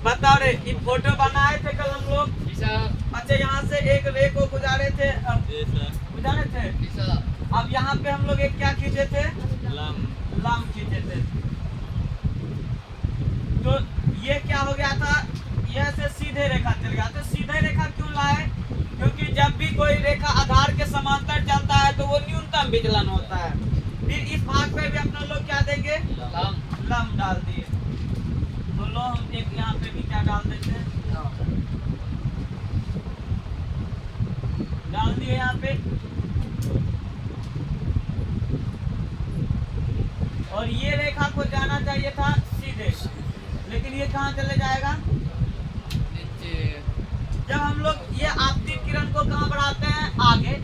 बताओ रे, ये फोटो बनाए थे कल हम लोग। अच्छा, यहाँ से एक रे को गुजारे थे, गुजारे थे। अब यहाँ पे हम लोग एक क्या खींचे थे, लम खींचे थे। तो ये क्या हो गया था, यह से सीधे रेखा चल गया। तो सीधे रेखा क्यों लाए, क्योंकि जब भी कोई रेखा आधार के समांतर चलता है तो वो न्यूनतम विचलन होता है। फिर इस भाग पे भी अपना लोग क्या देंगे, लम डाल दिए। तो लो हम एक यहाँ पे भी क्या डाल देते हैं, डाल दिए यहाँ पे। और ये रेखा को जाना चाहिए था सीधे, लेकिन ये कहाँ चले जाएगा, जब हम लोग ये आपतित किरण को कहाँ बढ़ाते हैं, आगे।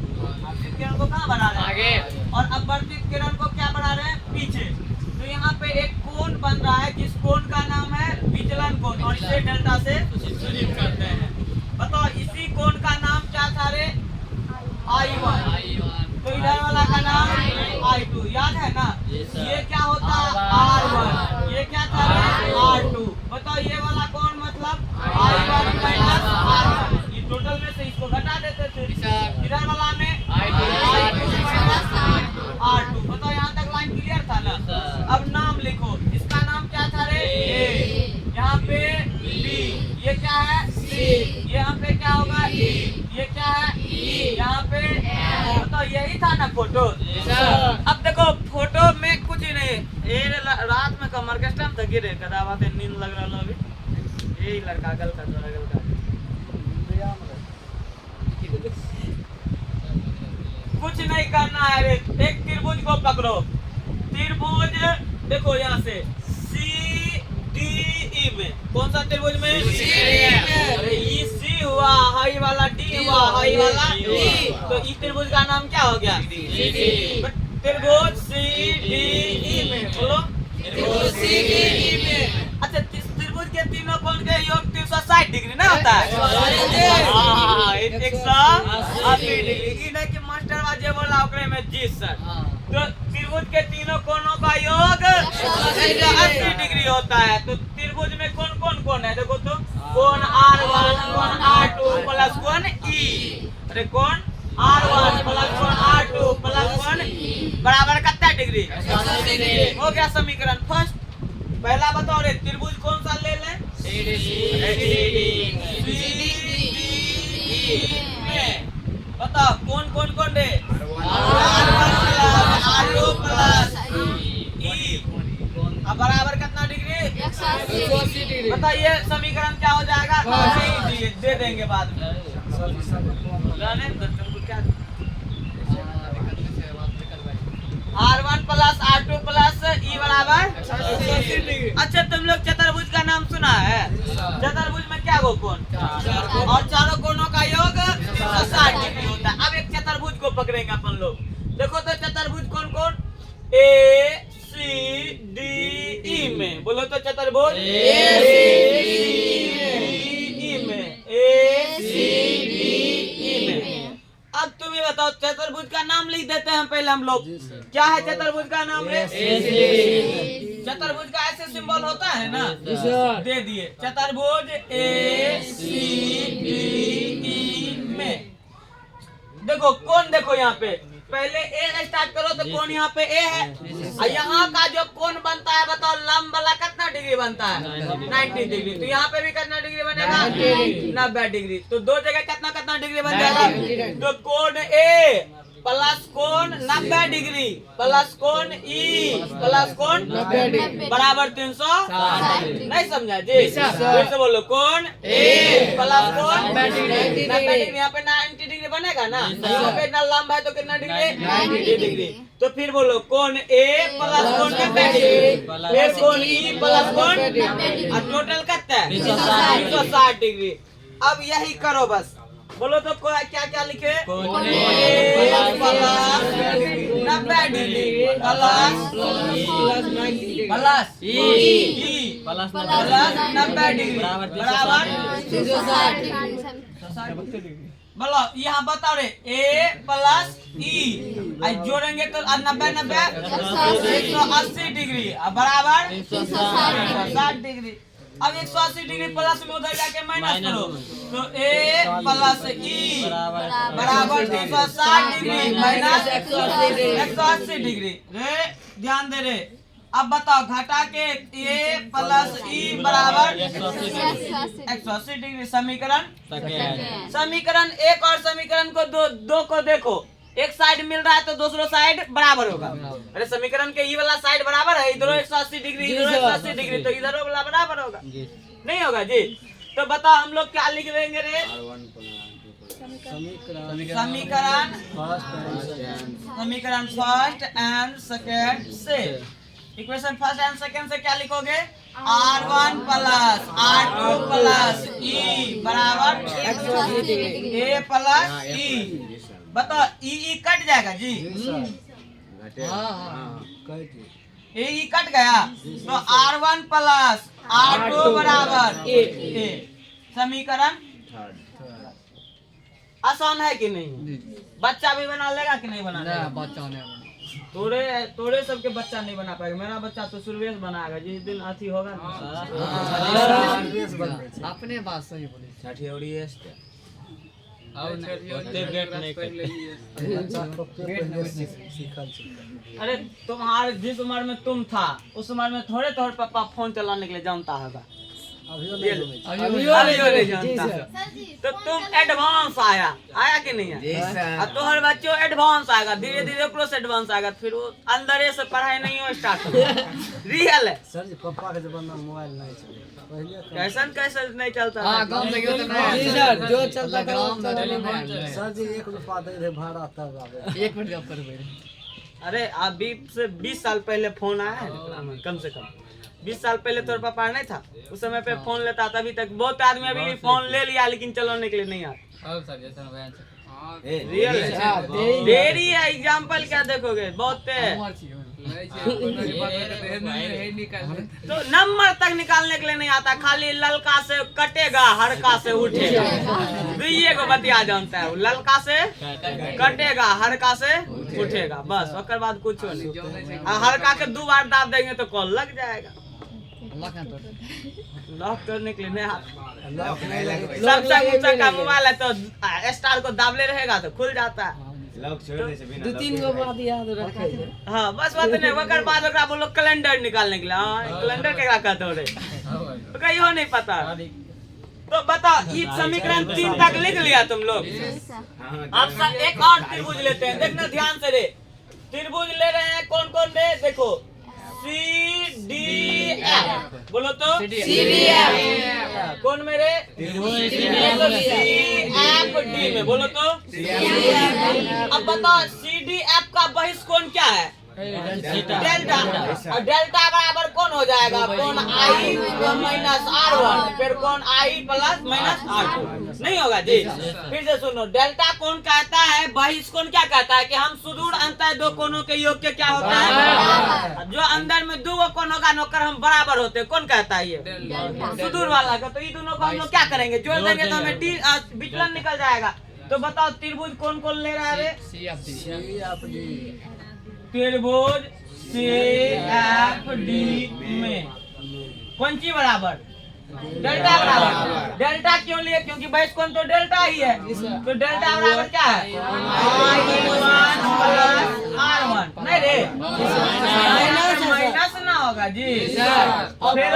आपतित किरण को कहाँ बढ़ा रहे हैं, आगे। और अपवर्तित किरण को क्या बढ़ा रहे हैं, पीछे। तो यहाँ पे एक कोण बन रहा है, जिस कोण का नाम है विचलन कोण, और इसे डेल्टा से सूचित करते हैं। बताओ इसी कोण का नाम क्या था रे, I1। तो इधर वाला का नाम I2, याद है ना। ये क्या होता है, R1। ये क्या था रे, R2। बताओ ये वाला कोण मतलब I1 माइनस R1। ये टोटल में से इसको घटा देते थे। इधर वाला में I2 माइनस R2। बताओ यहाँ तक लाइन क्लियर था ना। अब नाम लिखो, इसका नाम क्या था रे, A। यहाँ पे B, ये क्या है C, यहाँ पे क्या होगा E, ये क्या है E, यहाँ पे तो यही था ना फोटो। अब देखो फोटो में कुछ ही नहीं, ये रात में कमर के स्टम थकी रहे कदावा से नींद लग रहा अभी। यही लड़का गल का कुछ नहीं करना है रे। एक त्रिभुज को पकड़ो, त्रिभुज देखो यहाँ से सी डी ई में, कौन सा त्रिभुज में, अरे ई सी हुआ, हाई वाला डी हुआ, हाई वाला डी। तो ई त्रिभुज का नाम क्या हो गया, त्रिभुज सी डी ई में। बोलो त्रिभुज सी डी ई में। अच्छा, त्रिभुज के तीनों कोण के योग 360 डिग्री ना होता है, 180 डिग्री। नहीं कि मास्टर वाजे बोला ओकरे में जी सर। तो त्रिभुज के तीनों कोणों का योग 180 डिग्री होता है। तो त्रिभुज में कौन कौन कोण है, देखो तो कोण R1, कोण R2 प्लस कोण E। अरे कोण R1 प्लस कोण R2 प्लस कोण E बराबर कितना डिग्री, 180 हो गया समीकरण फर्स्ट। पहला बताओ रे, त्रिभुज कौन सा ले लें, में बताओ कौन कौन कौन रे, R1 plus R2 plus E बराबर कितना डिग्री, 180 डिग्री। बताइए समीकरण क्या हो जाएगा, दे देंगे बाद में। R1 plus R2 plus E बराबर 180 डिग्री। अच्छा, तुम लोग चतुर्भुज का नाम सुना है, चतुर्भुज में क्या गो कोण, और चारों कोणों का योग 60 डिग्री होता है। अब एक चतुर्भुज को पकड़ेंगे अपन लोग। देखो तो चतुर्भुज कौन कौन, A C D E में। बोलो तो चतुर्भुज A C D E में, A C D E में। अब तुम ही बताओ, चतुर्भुज का नाम लिख देते हैं पहले हम लोग। क्या है चतुर्भुज का नाम रे, चतुर्भुज का ऐसे सिंबल होता है ना, दे दिए। चतुर्भुज A C D E में। देखो कौन, देखो यहाँ पे पहले ए स्टार्ट करो तो कौन यहाँ पे ए है, और यहाँ का जो कोण बनता है बताओ लंब वाला कितना डिग्री बनता है, 90 डिग्री। तो यहाँ पे भी कितना डिग्री बनेगा, 90 डिग्री। तो दो जगह कितना कितना डिग्री बन जाएगा, तो कोण ए प्लस कोण 90 डिग्री प्लस कोण ई प्लस कोण 90 डिग्री बराबर 360। नहीं समझा जी, फिर से बोलो कोण ए प्लस कोण 90 डिग्री। यहाँ पे 90 डिग्री बनेगा ना, यहाँ पे इतना लंबा है तो कितना डिग्री, 90 डिग्री। तो फिर बोलो कोण ए प्लस कोण 90 डिग्री, फिर कोण ई प्लस कोण, और टोटल कितना है 360 डिग्री। अब यही करो बस। बोलो तो क्या क्या लिखे, plus 90 degree plus E plus 90 degree बराबर 360 डिग्री। बोलो यहाँ बताओ रे, ए प्लस ई जोड़ेंगे तो 90 90 180 डिग्री बराबर 360 डिग्री। अब 180 डिग्री प्लस में उधर जाके माइनस करो, तो a प्लस ई बराबर 360 डिग्री माइनस 180 डिग्री। रे ध्यान दे रे। अब बताओ घटा के a प्लस ई बराबर 180 डिग्री। समीकरण एक और समीकरण को दो को देखो, एक साइड मिल रहा है तो दूसरा साइड बराबर होगा। अरे समीकरण के ई वाला साइड बराबर है, इधर 180 डिग्री इधर 180 डिग्री, तो इधर वाला बराबर होगा नहीं होगा जी। तो बताओ हम लोग क्या लिख देंगे रे? समीकरण फर्स्ट एंड सेकेंड से, इक्वेशन फर्स्ट एंड सेकेंड से क्या लिखोगे? R1 प्लस R2 प्लस ई बराबर a प्लस ई। बताओ ई कट जाएगा जी, ए कट गया, तो R1 प्लस R2 बराबर a। समीकरण आसान है कि नहीं? बच्चा भी बना लेगा कि नहीं बना लेगा? बच्चा नहीं, तोड़े सबके बच्चा नहीं बना पाएगा। मेरा बच्चा तो सुरवेश बनाएगा जिस दिन अथी होगा ना। अपने बात सही बोले। अरे तुम्हारे जिस उम्र में तुम था उस उम्र में थोड़े पापा फोन चलाने के लिए जानता होगा, अभी नहीं जानता। तो तुम एडवांस आया कि नहीं है? अब तुम्हारे बच्चों एडवांस आएगा, धीरे धीरे ओकरो से एडवांस आएगा, फिर वो अंदर से पढ़ाई नहीं हो स्टार्ट होगा। रियल है सर जी, पापा के जमाना में मोबाइल नहीं चलता, कैसे नहीं चलता। जो चलता सर जी 1 रुपया दे दे भाड़ा तब आवे। 1 मिनट पर। अरे अभी से 20 साल पहले फोन आया है, कम से कम 20 साल पहले तोर पापा नहीं था, उस समय पे फोन लेता था। अभी तक बहुत आदमी अभी फोन ले लिया लेकिन चलाने के लिए नहीं आता। रियल है, देरी है। एग्जाम्पल क्या देखोगे? बहुत तो नंबर तक निकालने के लिए नहीं आता, खाली ललका से कटेगा हरका से उठेगा। दुइये को बतिया जानता है, ललका से कटेगा हरका से उठेगा, बस ओकर बाद कुछ नहीं। हरका के 2 बार दाब देंगे तो कॉल लग जाएगा। लॉक करने के लिए नहीं आता। सबसे ऊंचा का मोबाइल है तो स्टार को दाबले रहेगा तो खुल जाता है। 2-3 गो बात याद रखे। हाँ बस बात नहीं, ओकर बाद ओकरा बोलो कैलेंडर निकालने के लिए। हाँ कैलेंडर केकरा कहते हो रे? ओकरा इहो नहीं पता। तो बताओ ये समीकरण 3 तक लिख लिया तुम लोग? अब एक और त्रिभुज लेते हैं, देखना ध्यान से रे। त्रिभुज ले रहे हैं कौन कौन रे? देखो CDF, बोलो तो CDF। कौन मेरे? CFD में, बोलो तो। अब बताओ CDF का बहिष्कोण क्या है? डेल्टा। और डेल्टा बराबर कौन हो जाएगा? कौन I माइनस R1, फिर कौन I प्लस माइनस R2। नहीं होगा जी। फिर से सुनो, डेल्टा कौन कहता है? बहिष्कोण क्या कहता है? कि हम सुदूर अंतर 2 कोणों के योग के क्या होता है? जो अंदर में 2 कोण होगा नौकर हम बराबर होते हैं, कौन कहता है? ये सुदूर वाला का। तो ये दोनों को हम लोग क्या करेंगे? जोड़ देंगे तो हमें विचलन निकल जाएगा। तो बताओ त्रिभुज कौन कौन ले रहा है? त्रिभुज CFD में कौन सी बराबर? डेल्टा बराबर। डेल्टा क्यों लिए? क्योंकि बहिष्कोण तो डेल्टा ही है। तो डेल्टा बराबर क्या है? I1 plus R1। नहीं रे, माइनस ना होगा जी। फिर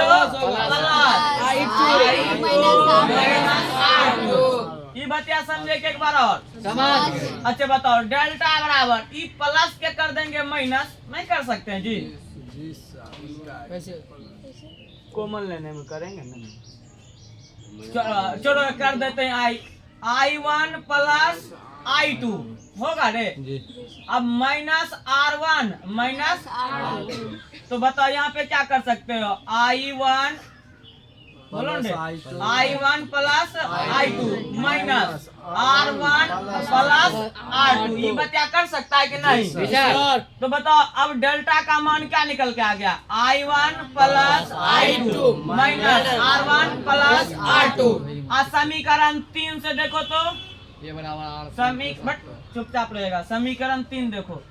ये बतिया समझे के एक बार और समझ। अच्छा बताओ, डेल्टा बराबर ई प्लस के कर देंगे माइनस, नहीं कर सकते हैं जी? कॉमन लेने में करेंगे ना। चलो कर देते हैं I1 प्लस I2 होगा रे। अब माइनस R1 माइनस R2। तो बताओ यहाँ पे क्या कर सकते हो? I1 बोलो I1 plus I2 minus R1 plus R2। ये बच्चा कर सकता है कि नहीं? तो बताओ अब डेल्टा का मान क्या निकल के आ गया? I1 plus I2 minus R1 plus R2। समीकरण 3 से देखो तो ये बराबर बट चुपचाप रहेगा। समीकरण 3 देखो,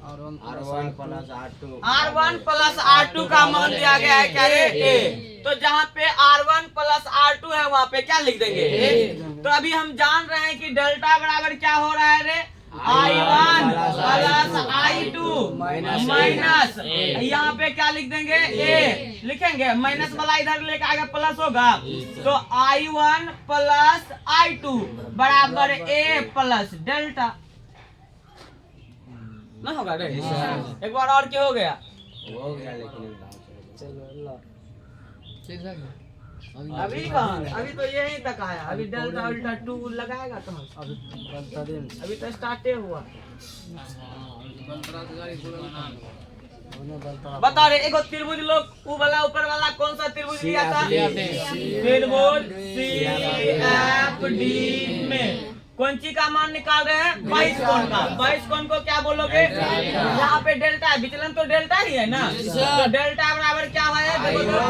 R1 plus R2। R1 plus R2 का मान दिया गया है क्या रे? A। तो जहाँ पे R1 प्लस R2 है वहाँ पे क्या लिख देंगे A। तो अभी हम जान रहे हैं कि डेल्टा बराबर क्या हो रहा है रे, I1 प्लस I2 माइनस यहाँ पे क्या लिख देंगे A, लिखेंगे माइनस वाला इधर लेके आगे प्लस होगा, तो I1 प्लस I2 बराबर A प्लस डेल्टा ना होगा रे। एक बार और क्या हो गया, हो गया लेकिन अभी कहाँ, अभी तो यही तक आया, अभी डेल्टा उल्टा 2 लगाएगा कहाँ, अभी तो स्टार्टे हुआ। बता रहे एगो त्रिभुज लोग वो वाला ऊपर वाला कौन सा त्रिभुज लिया था, त्रिभुज CFD में कौन सी का मान निकाल रहे हैं, 22 कोण का। 22 कोण को क्या बोलोगे, यहाँ पे डेल्टा है, विचलन तो डेल्टा ही है ना, तो डेल्टा बराबर क्या है, देखो तो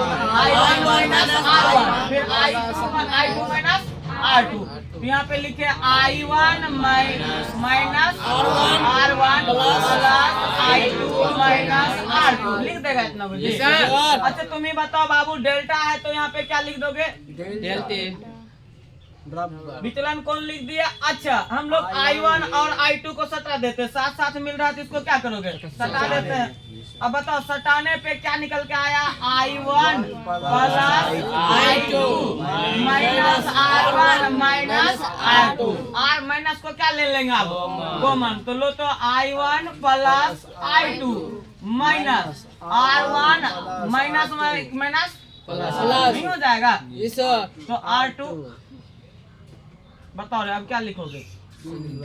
I1 माइनस R1 फिर I2 माइनस R2, तो यहाँ पे लिखे I1 minus R1 plus I2 minus R2 लिख देगा इतना बुझे। अच्छा तुम ही बताओ बाबू, डेल्टा है तो यहाँ पे क्या लिख दोगे, डेल्टा विचलन कौन लिख दिया। अच्छा हम लोग I1 और I2 को सटा देते हैं, साथ साथ मिल रहा है तो इसको क्या करोगे, सटा देते हैं। अब बताओ सटाने पे क्या निकल के आया, I1 plus I2 minus R1 minus R2, R minus को क्या ले लेंगे आप कॉमन, तो लो तो I1 plus I2 minus R1 minus minus नहीं हो जाएगा, तो R2 बताओ रे अब क्या लिखोगे,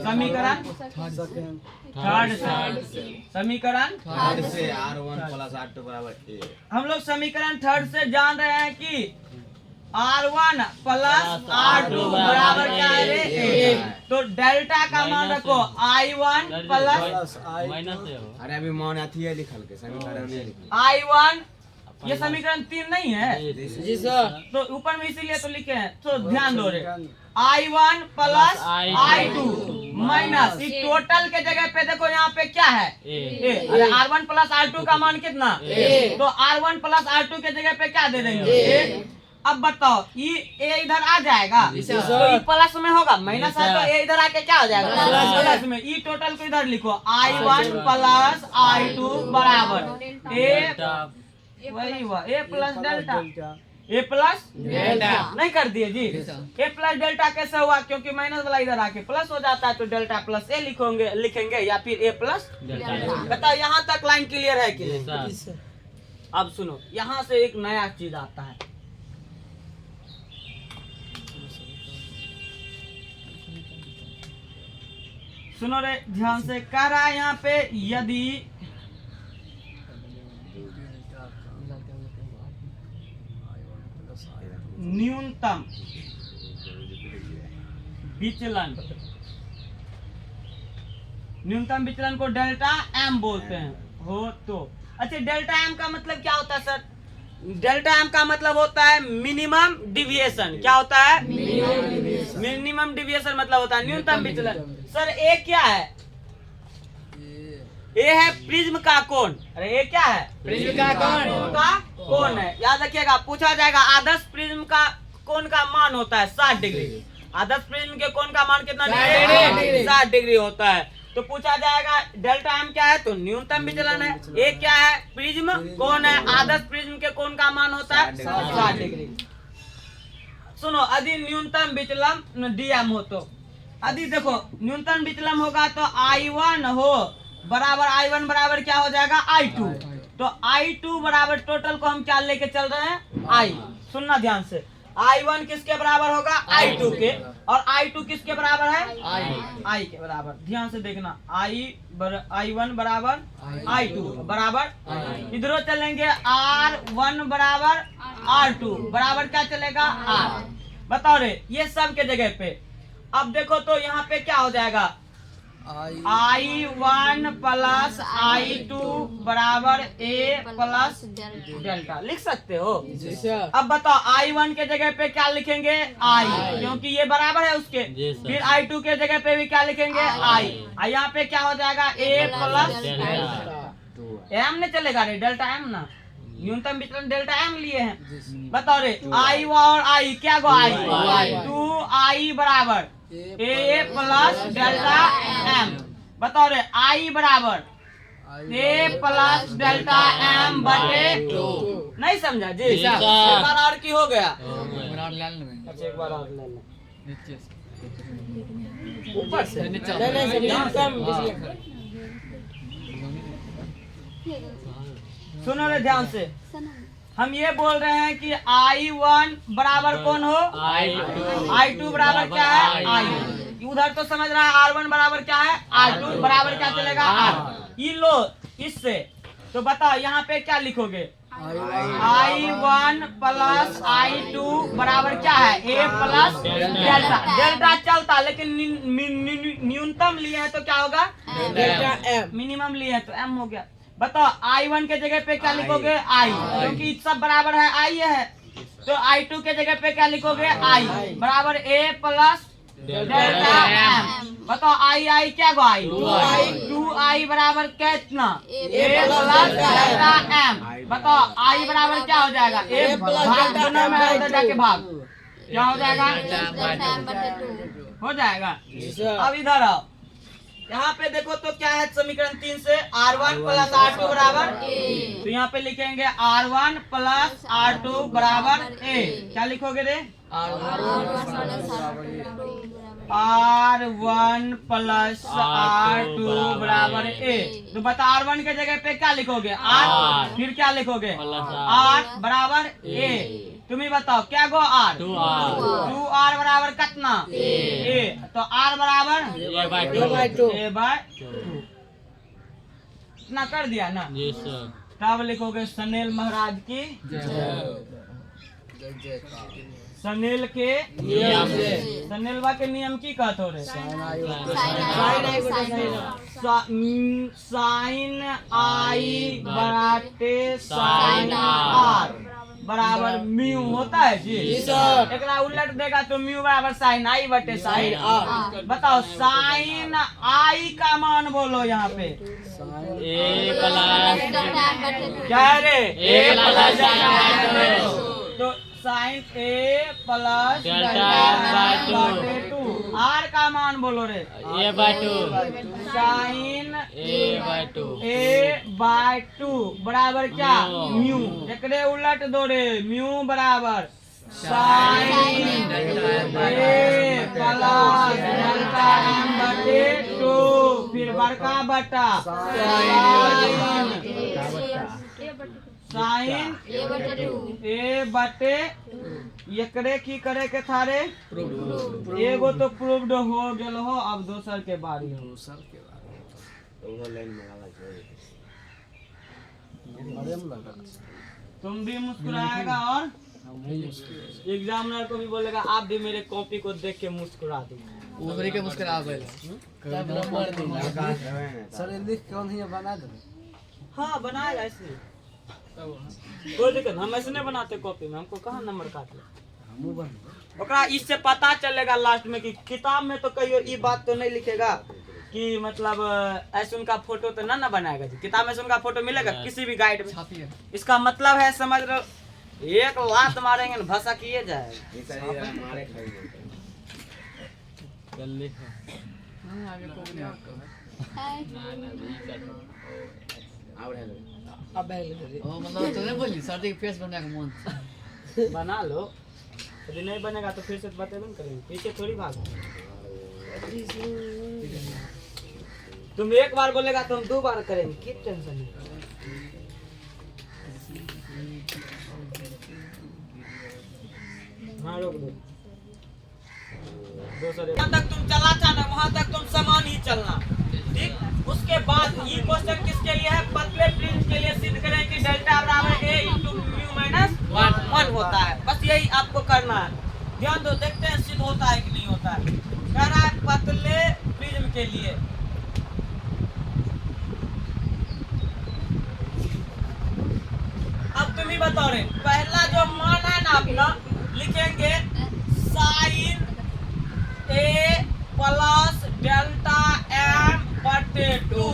समीकरण थर्ड से, समीकरण थर्ड से R1 प्लस R2 बराबर A। हम लोग समीकरण थर्ड से जान रहे हैं कि R1 प्लस R2 बराबर क्या है रे A। तो डेल्टा का मान रखो I1 प्लस अरे अभी मान अथी है लिखल के समीकरण नहीं लिखल। I1, ये समीकरण 3 नहीं है जी सर, तो ऊपर में इसीलिए तो लिखे हैं, तो ध्यान दो रे I1 प्लस I2 माइनस इस टोटल के जगह पे देखो यहाँ पे क्या है A। अरे R1 प्लस R2 का मान कितना A, तो R1 प्लस R2 के जगह पे क्या दे देंगे A। अब बताओ ये A इधर आ जाएगा तो ये प्लस में होगा, माइनस है तो A इधर आके क्या हो जाएगा प्लस में। ये टोटल को इधर लिखो I1 प्लस I2 बराबर A, वही हुआ A plus delta, A plus delta नहीं कर दिए जी। A प्लस डेल्टा कैसे हुआ, क्योंकि माइनस वाला इधर आके प्लस हो जाता है तो डेल्टा प्लस A लिखेंगे या फिर A प्लस डेल्टा। बताओ यहाँ तक लाइन क्लियर है कि नहीं। अब सुनो यहाँ से एक नया चीज आता है, सुनो रे ध्यान से, कह रहा है यहाँ पे यदि न्यूनतम विचलन, न्यूनतम विचलन को डेल्टा एम बोलते हैं हो तो। अच्छा डेल्टा एम का मतलब क्या होता है सर, डेल्टा एम का मतलब होता है मिनिमम डिविएशन। क्या होता है, मिनिमम डिविएशन मतलब होता है न्यूनतम विचलन। सर ए क्या है, ए है प्रिज्म का कोण। अरे ए क्या है, प्रिज्म का कोण है। याद रखिएगा पूछा जाएगा आदर्श प्रिज्म का कोण का मान होता है 60 डिग्री। आदर्श प्रिज्म के कोण का मान कितना डिग्री, 60 डिग्री होता है। तो पूछा जाएगा डेल्टा एम क्या है, तो न्यूनतम विचलन है। ए क्या है, प्रिज्म कोण है, आदर्श प्रिज्म के कोण का मान होता है 60 डिग्री। सुनो यदि न्यूनतम विचलन डीएम हो तो यदि देखो न्यूनतम विचलन होगा तो I1 हो बराबर I1 बराबर क्या हो जाएगा I2। तो I2 बराबर टोटल को हम क्या लेके चल रहे हैं I। सुनना ध्यान से, I1 किसके बराबर होगा I2 के, और I2 किसके बराबर है I के बराबर। ध्यान से देखना I1 बराबर I2 बराबर, इधरों चलेंगे R1 बराबर R2 बराबर क्या चलेगा R। बताओ रे ये सब के जगह पे अब देखो तो यहाँ पे क्या हो जाएगा I1 प्लस I2 बराबर A प्लस डेल्टा लिख सकते हो। अब बताओ I1 के जगह पे क्या लिखेंगे I, क्योंकि ये बराबर है उसके। फिर I2 के जगह पे भी क्या लिखेंगे I। यहाँ पे क्या हो जाएगा A प्लस एम नहीं चलेगा रे, डेल्टा एम ना न्यूनतम विचलन डेल्टा एम लिए हैं। बताओ रे आई और आई क्या गो आई 2i बराबर a प्लस डेल्टा एम। बताओ रे आई बराबर a प्लस डेल्टा एम बटे 2। नहीं समझा जी? एक बार और की हो गया। अच्छा एक बार और ले ले ऊपर से सुनो रे ध्यान से। हम ये बोल रहे हैं कि I1 बराबर कौन हो I2 बराबर क्या है I। उधर तो समझ रहा है R1 बराबर क्या है R2 बराबर क्या चलेगा R। ये लो इससे तो बताओ यहाँ पे क्या लिखोगे I1 प्लस I2 बराबर क्या है A प्लस डेल्टा। डेल्टा चलता लेकिन न्यूनतम लिए है तो क्या होगा डेल्टा M। मिनिमम लिए है तो M हो गया। बताओ I1 के जगह पे क्या लिखोगे I क्योंकि सब बराबर है I है। तो I2 के जगह पे क्या लिखोगे I बराबर A प्लस डेल्टा M। बताओ I क्या गो I 2i बराबर कितना A प्लस डेल्टा M। बताओ I बराबर क्या हो जाएगा A भाग जाके भाग क्या हो जाएगा हो जाएगा। अब इधर आओ यहाँ पे देखो तो क्या है समीकरण 3 से R1 प्लस R2 बराबर तो यहाँ पे लिखेंगे R1 प्लस R2 बराबर A। क्या लिखोगे रे R1 प्लस R2 बराबर A। तो बता R1 के जगह पे क्या लिखोगे R फिर क्या लिखोगे R बराबर A। तुम्हें बताओ क्या गो R 2R बराबर कितना A। तो R बराबर A बाय 2 इतना कर दिया ना। तब लिखोगे सनेल महाराज की सनेल के नियम से। सनेलवा के नियम की कहत हो रे साइन आई बराटे साइन आर बराबर म्यू होता है जी। एक उलट देगा तो म्यू बराबर साइन आई बटे साइन आर। बताओ साइन आई का मान बोलो यहाँ पे A प्लस क्या रे A प्लस तो साइन A प्लस बटे 2 आर का मान बोलो रे A by 2 sine A by 2 बराबर क्या म्यू। एकरे उलट दो रे म्यू बराबर sine A plus delta M बटे 2 फिर बड़का बटा साइन A बटे एकरे की करे के थारे एगो तो प्रूव्ड हो गेल हो। अब दोसर के बारी हो तुम भी मुस्कुराएगा और एग्जामिनर को भी बोलेगा आप भी मेरे कॉपी को देख के मुस्कुरा दो। ऊपरी के मुस्कुरा सर लिख कौन ही बना दे। हाँ बनाएगा इसलिए कोई दिक्कत हम ऐसे नहीं बनाते कॉपी में। हमको कहाँ नंबर काट ले ओकरा इससे पता चलेगा लास्ट में कि किताब में तो कहियो ये बात तो नहीं लिखेगा कि मतलब ऐसे उनका फोटो तो ना बनाएगा जी। किताब में से उनका फोटो मिलेगा किसी भी गाइड में। इसका मतलब है समझ लो एक लात मारेंगे ना भाषा किए जाएगा। मतलब तो नहीं बोली सर्दी फेस बनने का मन बना लो यदि नहीं बनेगा तो फिर से बतेबे न करेंगे पीछे थोड़ी भाग। तुम एक बार बोलेगा तो हम 2 बार करेंगे क्या टेंशन है। हाँ रोक दो जहाँ तक तुम चला था ना वहाँ तक तुम समान ही चलना ठीक। उसके बाद ये क्वेश्चन किसके लिए है पतले प्रिंस के लिए सिद्ध करें कि डेल्टा बराबर a इंटू म्यू माइनस 1 होता है। बस यही आपको करना है। ध्यान दो देखते हैं सिद्ध होता है कि नहीं होता है। कह रहा है पतले प्रिज्म के लिए अब तुम ही बताओ रे पहला जो मान है ना अपना लिखेंगे sine A plus delta M बटे 2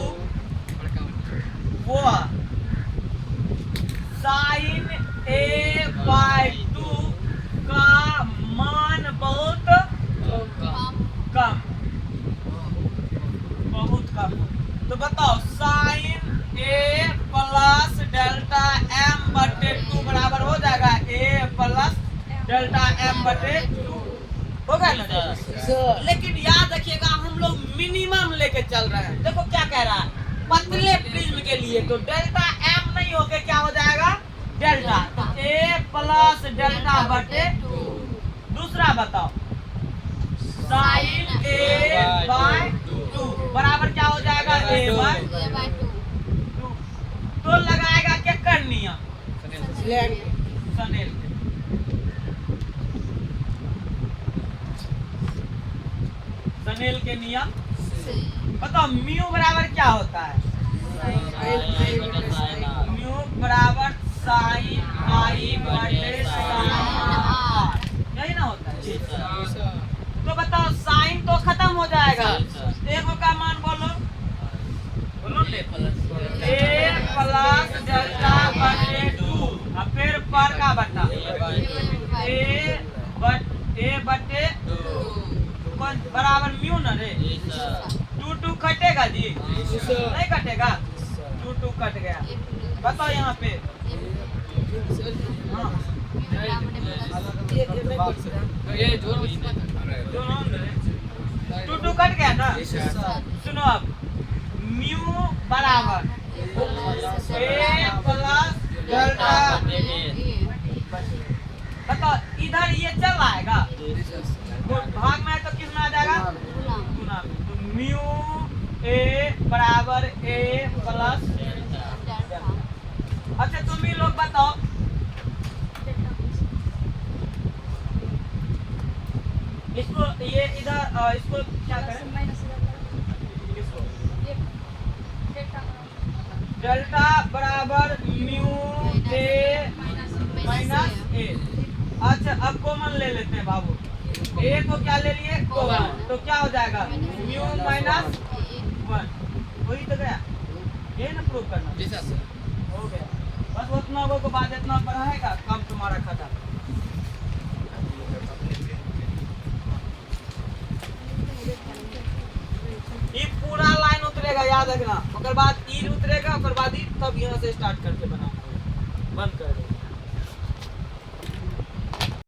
वो साइन a/2 का मान बहुत कम, बहुत कम। तो बताओ sine a plus delta m बटे 2 बराबर हो जाएगा a प्लस डेल्टा m बटे 2, होगा ना? लेकिन याद रखिएगा हम लोग मिनिमम लेके चल रहे हैं। देखो क्या कह रहा है, पतले प्रिज्म के लिए तो डेल्टा m नहीं होके क्या हो जाएगा, डेल्टा, तो a प्लस डेल्टा बटे 2। दूसरा बताओ साइन a/2 बराबर क्या हो जाएगा, a/2। तो लगाएगा क्या कर नियम, सनेल के। सनेल के नियम बताओ, म्यू बराबर क्या होता है, म्यू बराबर साइन आई बटे साइन आर, यही ना होता है। तो बताओ साइन तो खत्म हो जाएगा, देखो का मान बोलो, बोलो ले, a प्लस डेल्टा बटे 2 और फिर पर का बटा a बटे 2 बराबर म्यू ना रे, 2 कटेगा जी, नहीं कटेगा, 2 कट गया। बताओ यहाँ पे, हाँ 2 कट गया ना। सुनो अब, म्यू बराबर a प्लस डेल्टा, बताओ इधर ये चल आएगा, भाग में तो किस में आ जाएगा, गुना में। तो म्यू a बराबर a प्लस, अच्छा तुम ही लोग बताओ, इसको ये इधर इसको क्या करें, डेल्टा बराबर म्यू a माइनस a। अच्छा अब कॉमन ले लेते हैं बाबू, a को क्या ले लिए कॉमन, तो क्या हो जाएगा म्यू माइनस 1, वही तो गया, ये ना प्रूव करना, हो गया। बस उतना को बाद इतना पढ़ाएगा, काम तुम्हारा खत्म। ये पूरा लाइन उतरेगा, याद रखना, उसके बाद ई उतरेगा, उसके बाद ई, तब यहाँ से स्टार्ट करके बनाना, बंद कर दो।